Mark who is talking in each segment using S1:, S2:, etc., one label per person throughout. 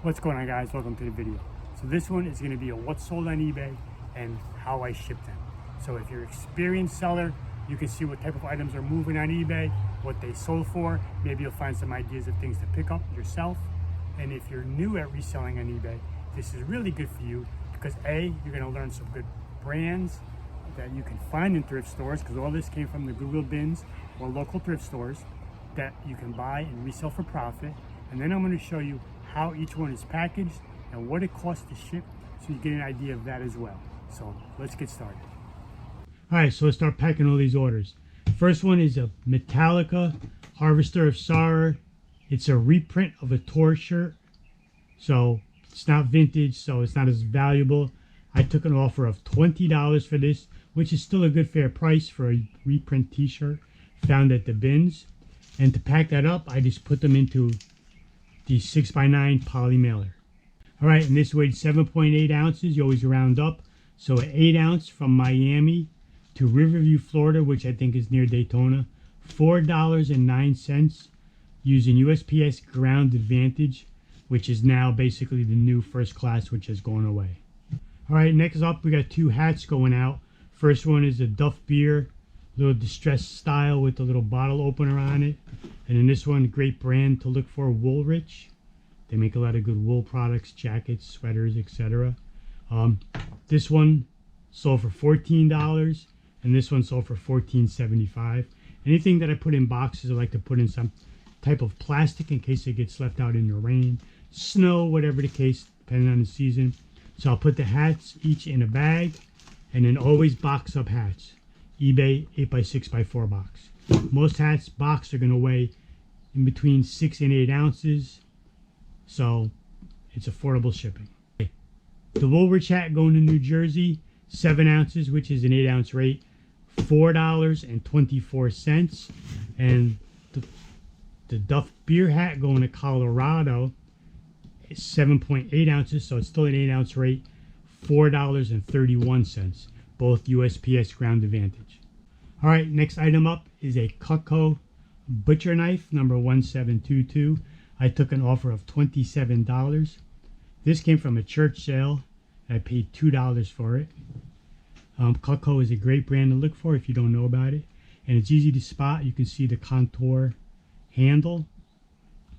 S1: What's going on, guys? Welcome to the video. So this one is going to be a what's sold on eBay and how I ship them. So if you're an experienced seller, you can see what type of items are moving on eBay, what they sold for. Maybe you'll find some ideas of things to pick up yourself. And if you're new at reselling on eBay, this is really good for you because A, you're going to learn some good brands that you can find in thrift stores, because all this came from the Google bins or local thrift stores that you can buy and resell for profit. And then I'm going to show you how each one is packaged and what it costs to ship, so you get an idea of that as well. So let's get started. All right, so let's start packing all these orders. First one is a Metallica Harvester of Sara. It's a reprint of a tour shirt, so it's not vintage, so it's not as valuable. I took an offer of $20 for this, which is still a good fair price for a reprint t-shirt found at the bins. And to pack that up, I just put them into the 6x9 poly mailer. All right, and this weighed 7.8 ounces. You always round up. So an 8 ounce from Miami to Riverview, Florida, which I think is near Daytona, $4.09 using USPS Ground Advantage, which is now basically the new first class, which has gone away. All right, next up, we got two hats going out. First one is a Duff Beer, little distressed style with a little bottle opener on it. And then this one, great brand to look for, Woolrich. They make a lot of good wool products, jackets, sweaters, etc. This one sold for $14, and this one sold for $14.75. Anything that I put in boxes, I like to put in some type of plastic in case it gets left out in the rain, snow, whatever the case, depending on the season. So I'll put the hats each in a bag, and then always box up hats. eBay 8x6x4 box. Most hats boxed are going to weigh in between 6 and 8 ounces, so it's affordable shipping. The Woolrich hat going to New Jersey, 7 ounces, which is an 8 ounce rate, $4.24. And the Duff Beer Hat going to Colorado is 7.8 ounces, so it's still an 8 ounce rate, $4.31, both USPS Ground Advantage. All right, next item up is a Cutco butcher knife, number 1722. I took an offer of $27. This came from a church sale. I paid $2 for it. Cutco is a great brand to look for if you don't know about it. And it's easy to spot. You can see the contour handle.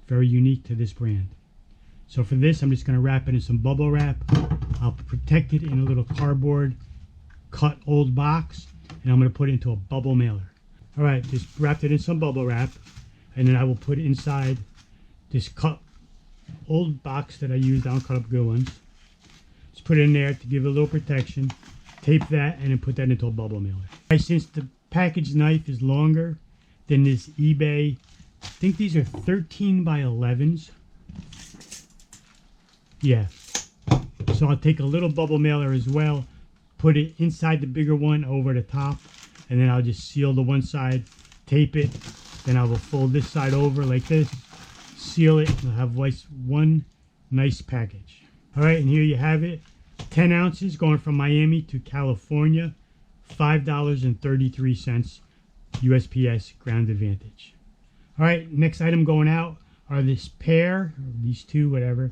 S1: Very unique to this brand. So for this, I'm just going to wrap it in some bubble wrap. I'll protect it in a little cardboard cut old box, and I'm going to put it into a bubble mailer. All right, just wrapped it in some bubble wrap, and then I will put it inside this cut old box that I used. I don't cut up good ones. Just put it in there to give it a little protection. Tape that, and then put that into a bubble mailer. All right, since the package knife is longer than this eBay, I think these are 13 by 11s. Yeah. So I'll take a little bubble mailer as well, put it inside the bigger one over the top, and then I'll just seal the one side, tape it, then I will fold this side over like this, seal it, and I'll have one nice package. All right, and here you have it. 10 ounces going from Miami to California, $5.33 USPS Ground Advantage. All right, next item going out are this pair, or these two, whatever,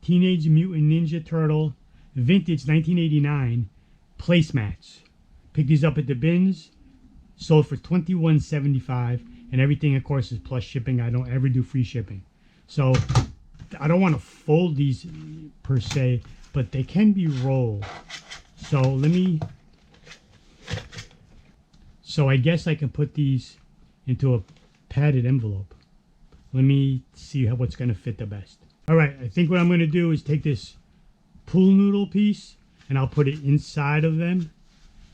S1: Teenage Mutant Ninja Turtle vintage 1989 placemats. Picked these up at the bins, sold for $21.75, and everything, of course, is plus shipping. I don't ever do free shipping, so I don't want to fold these per se, but they can be rolled. So I guess I can put these into a padded envelope. Let me see what's going to fit the best. All right, I think what I'm going to do is take this pool noodle piece and I'll put it inside of them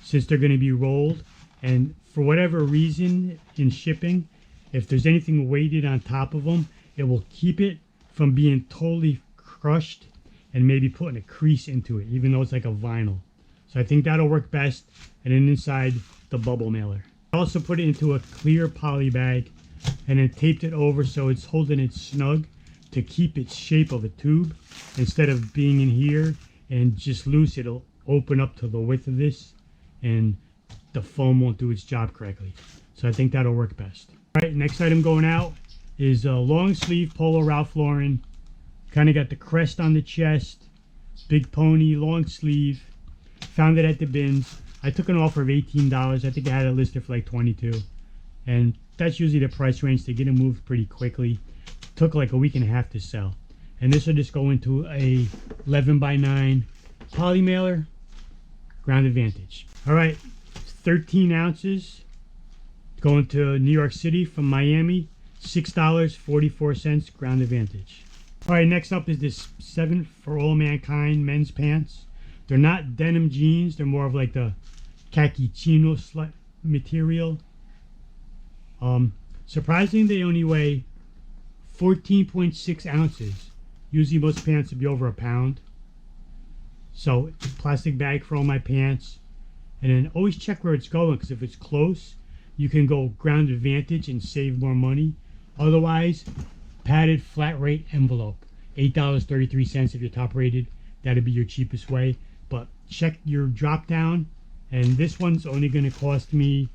S1: since they're going to be rolled. And for whatever reason in shipping, if there's anything weighted on top of them, it will keep it from being totally crushed and maybe putting a crease into it, even though it's like a vinyl. So I think that'll work best. And then inside the bubble mailer. I also put it into a clear poly bag and then taped it over so it's holding it snug to keep its shape of a tube. Instead of being in here and just loose, it'll open up to the width of this and the foam won't do its job correctly. So I think that'll work best. All right, next item going out is a long sleeve Polo Ralph Lauren Kind of got the crest on the chest, big pony, long sleeve. Found it at the bins. I took an offer of $18. I think I had it listed for like $22. And that's usually the price range to get it moved pretty quickly. Took like a week and a half to sell. And this will just go into a 11x9 poly mailer, Ground Advantage. All right, 13 ounces, going to New York City from Miami, $6.44, Ground Advantage. All right, next up is this 7 for All Mankind men's pants. They're not denim jeans, they're more of like the khaki chino material. Surprisingly, they only weigh 14.6 ounces. Usually most pants would be over a pound. So plastic bag for all my pants. And then always check where it's going, because if it's close, you can go Ground Advantage and save more money. Otherwise, padded flat rate envelope, $8.33 if you're top rated. That'd be your cheapest way. But check your drop down, and this one's only going to cost me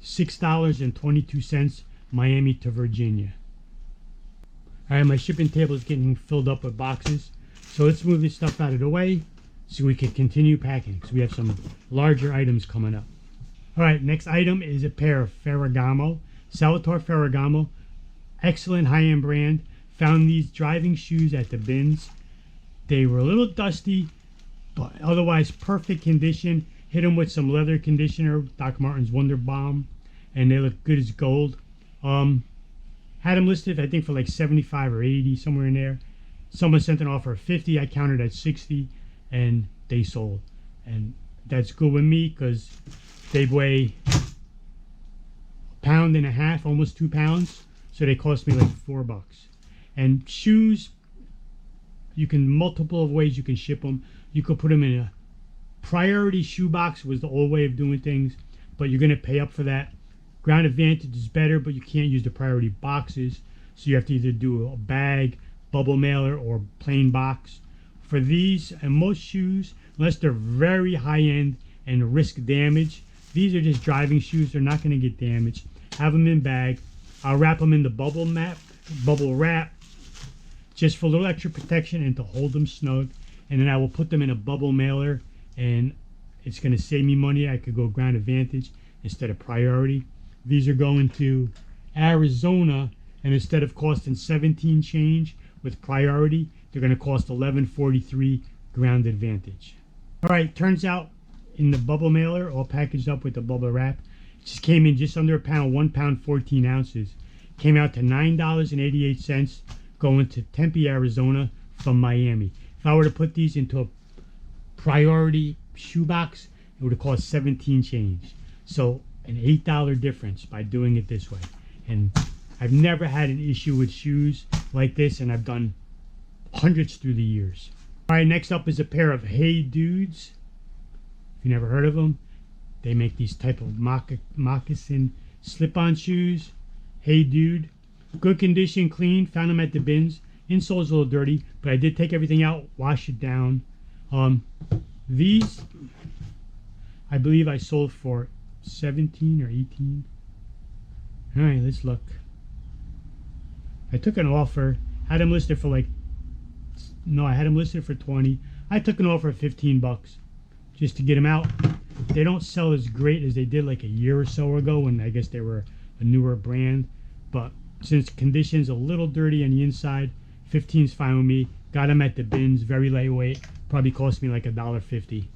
S1: $6.22 Miami to Virginia. All right, my shipping table is getting filled up with boxes, so let's move this stuff out of the way so we can continue packing, because we have some larger items coming up. All right, next item is a pair of Ferragamo, Salvator Ferragamo, excellent high-end brand. Found these driving shoes at the bins. They were a little dusty, but otherwise perfect condition. Hit them with some leather conditioner, Doc Martens Wonder Balm, and they look good as gold. Had them listed, I think, for like 75 or 80, somewhere in there. Someone sent an offer of 50. I countered at 60, and they sold. And that's good with me, because they weigh a pound and a half, almost 2 pounds. So they cost me like $4. And shoes, you can multiple ways you can ship them. You could put them in a priority shoe box, was the old way of doing things, but you're going to pay up for that. Ground Advantage is better, but you can't use the priority boxes, so you have to either do a bag, bubble mailer, or plain box. For these and most shoes, unless they're very high end and risk damage, these are just driving shoes. They're not going to get damaged. Have them in bag. I'll wrap them in the bubble wrap, just for a little extra protection and to hold them snug. And then I will put them in a bubble mailer, and it's going to save me money. I could go Ground Advantage instead of priority. These are going to Arizona, and instead of costing 17 change with priority, they're going to cost $11.43 Ground Advantage. All right, turns out in the bubble mailer, all packaged up with the bubble wrap, it just came in just under a pound, 1 pound 14 ounces. Came out to $9.88 going to Tempe, Arizona from Miami. If I were to put these into a priority shoebox, it would have cost 17 change. So an $8 difference by doing it this way. And I've never had an issue with shoes like this, and I've done hundreds through the years. All right, next up is a pair of Hey Dudes. If you never heard of them, they make these type of moccasin slip-on shoes. Hey Dude, good condition, clean. Found them at the bins. Insole's a little dirty, but I did take everything out, wash it down. These, I believe I sold for 17 or 18. All right, let's look. I took an offer, had them listed for like, no, I had them listed for 20. I took an offer of $15 just to get them out. They don't sell as great as they did like a year or so ago when I guess they were a newer brand. But since condition's a little dirty on the inside, 15's fine with me. Got them at the bins, very lightweight. Probably cost me like $1.50.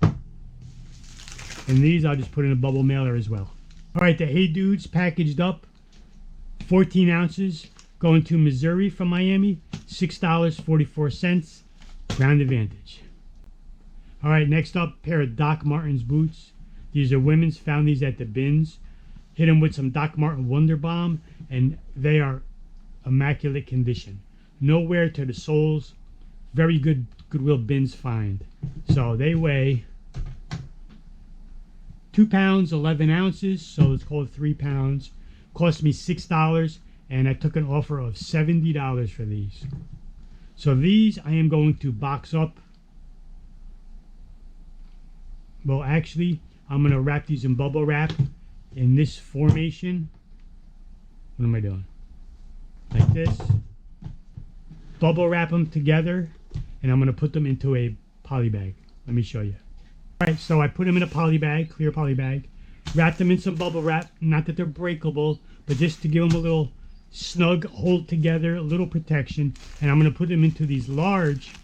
S1: And these I'll just put in a bubble mailer as well. All right, the Hey Dudes packaged up, 14 ounces, going to Missouri from Miami, $6.44, Ground Advantage. All right, next up, pair of Doc Martens boots. These are women's, found these at the bins. Hit them with some Doc Marten Wonder Balm, and they are immaculate condition. No wear to the soles. Very good Goodwill bins find. So they weigh 2 pounds 11 ounces, so it's called 3 pounds. Cost me $6, and I took an offer of $70 for these. So these I am going to box up. Well, actually, I'm going to wrap these in bubble wrap in this formation. What am I doing? Like this. bubble wrap them together, and I'm going to put them into a poly bag. Let me show you. All right, so I put them in a poly bag, clear poly bag, wrap them in some bubble wrap, not that they're breakable, but just to give them a little snug hold together, a little protection. And I'm going to put them into these large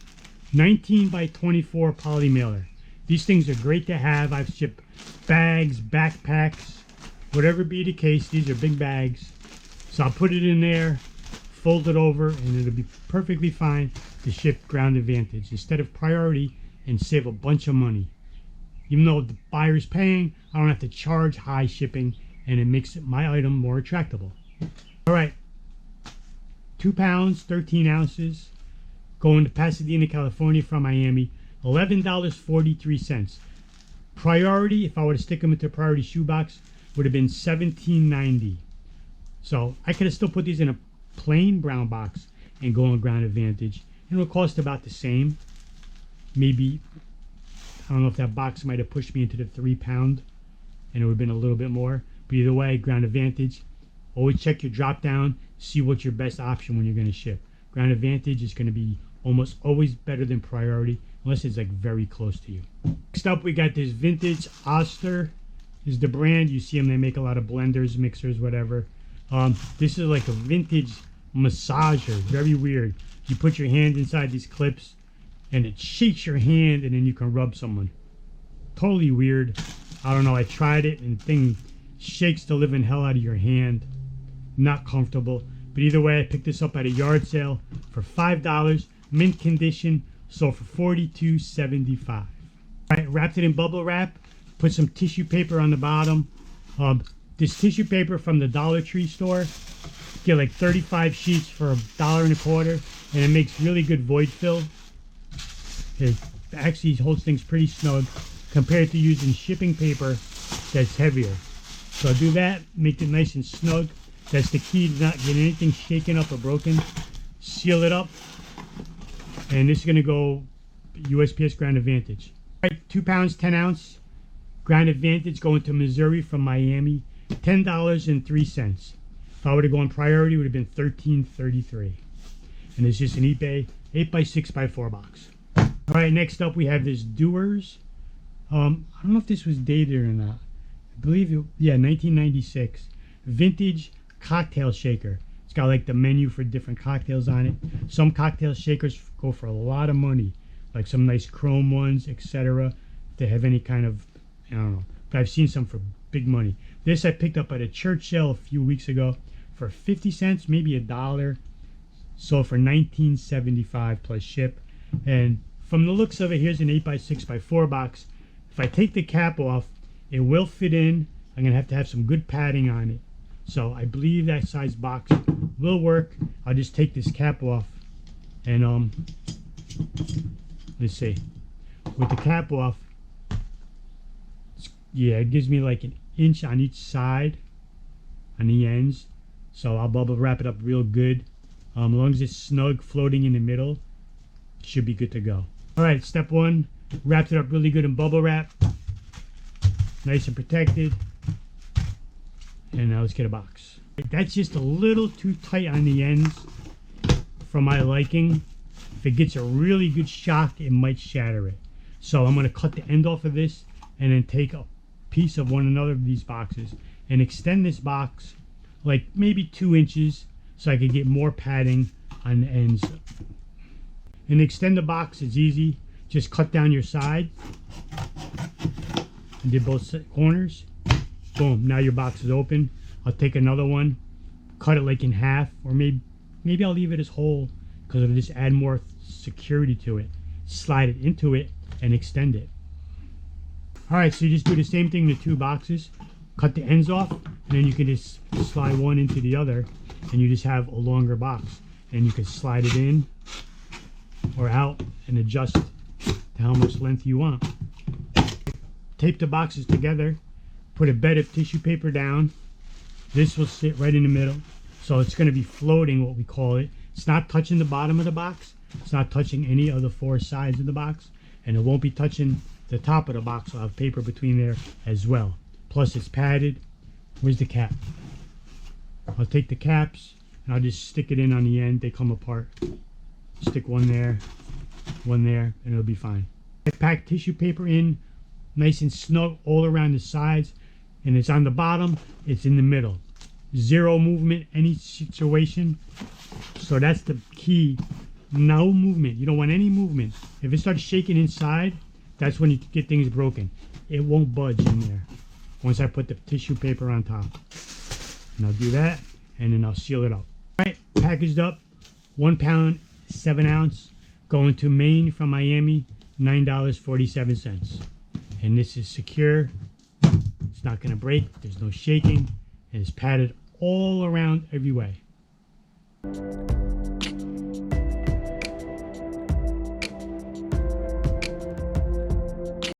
S1: 19 by 24 poly mailer. These things are great to have. I've shipped bags, backpacks, whatever be the case. These are big bags. So I'll put it in there, fold it over, and it'll be perfectly fine to ship Ground Advantage instead of Priority and save a bunch of money. Even though the buyer's paying, I don't have to charge high shipping, and it makes my item more attractable. All right, 2 pounds, 13 ounces, going to Pasadena, California from Miami, $11.43. Priority, if I were to stick them into a Priority shoebox, would have been $17.90. So I could have still put these in a plain brown box and go on Ground Advantage, and it would cost about the same. Maybe, I don't know if that box might have pushed me into the 3 pound, and it would have been a little bit more. But either way, Ground Advantage, always check your drop down, see what's your best option when you're going to ship. Ground Advantage is going to be almost always better than Priority, unless it's like very close to you. Next up, we got this vintage Auster. This is the brand. You see them, they make a lot of blenders, mixers, whatever. This is like a vintage massager, very weird. You put your hand inside these clips, and it shakes your hand, and then you can rub someone. Totally weird. I don't know, I tried it, and the thing shakes the living hell out of your hand. Not comfortable. But either way, I picked this up at a yard sale for $5, mint condition, sold for $42.75. All right, wrapped it in bubble wrap, put some tissue paper on the bottom. This tissue paper from the Dollar Tree store, get like 35 sheets for $1.25, and it makes really good void fill. It actually holds things pretty snug compared to using shipping paper that's heavier. So do that, make it nice and snug. That's the key to not getting anything shaken up or broken. Seal it up, and this is going to go USPS Ground Advantage. All right, 2 pounds, 10 ounce Ground Advantage going to Missouri from Miami, $10.03. If I were to go on Priority, it would have been $13.33. And it's just an eBay 8x6x4 box. All right, next up we have this Doers. I don't know if this was dated or not. I believe it, yeah, 1996. Vintage cocktail shaker. It's got like the menu for different cocktails on it. Some cocktail shakers go for a lot of money, like some nice chrome ones, etc. If they have any kind of, I don't know, but I've seen some for big money. This I picked up at a church sale a few weeks ago for 50 cents, maybe $1. Sold for $19.75 plus ship. And from the looks of it, here's an 8x6x4 box. If I take the cap off, it will fit in. I'm gonna have to have some good padding on it. So I believe that size box will work. I'll just take this cap off, and let's see. With the cap off, yeah, it gives me like an inch on each side, on the ends. So I'll bubble wrap it up real good. As long as it's snug, floating in the middle, it should be good to go. All right, step one, wrapped it up really good in bubble wrap, nice and protected. And now let's get a box. That's just a little too tight on the ends for my liking. If it gets a really good shock, it might shatter it. So I'm going to cut the end off of this and then take a piece of one another of these boxes and extend this box like maybe 2 inches so I could get more padding on the ends. And extend the box is easy. Just cut down your side and did both corners. Boom, now your box is open. I'll take another one, cut it like in half, or maybe I'll leave it as whole because it'll just add more security to it. Slide it into it and extend it. All right, so you just do the same thing to 2 boxes. Cut the ends off, and then you can just slide one into the other, and you just have a longer box. And you can slide it in or out and adjust to how much length you want. Tape the boxes together. Put a bed of tissue paper down. This will sit right in the middle. So it's going to be floating, what we call it. It's not touching the bottom of the box. It's not touching any of the 4 sides of the box. And it won't be touching the top of the box. I'll have paper between there as well. Plus it's padded. Where's the cap? I'll take the caps and I'll just stick it in on the end. They come apart. Stick one there, and it'll be fine. I pack tissue paper in nice and snug all around the sides, and it's on the bottom, it's in the middle. Zero movement, any situation. So that's the key. No movement. You don't want any movement. If it starts shaking inside, that's when you get things broken. It won't budge in there once I put the tissue paper on top. And I'll do that, and then I'll seal it up. All right, packaged up, 1 pound, 7 ounce, going to Maine from Miami, $9.47. And this is secure. It's not gonna break, there's no shaking, and it's padded all around every way.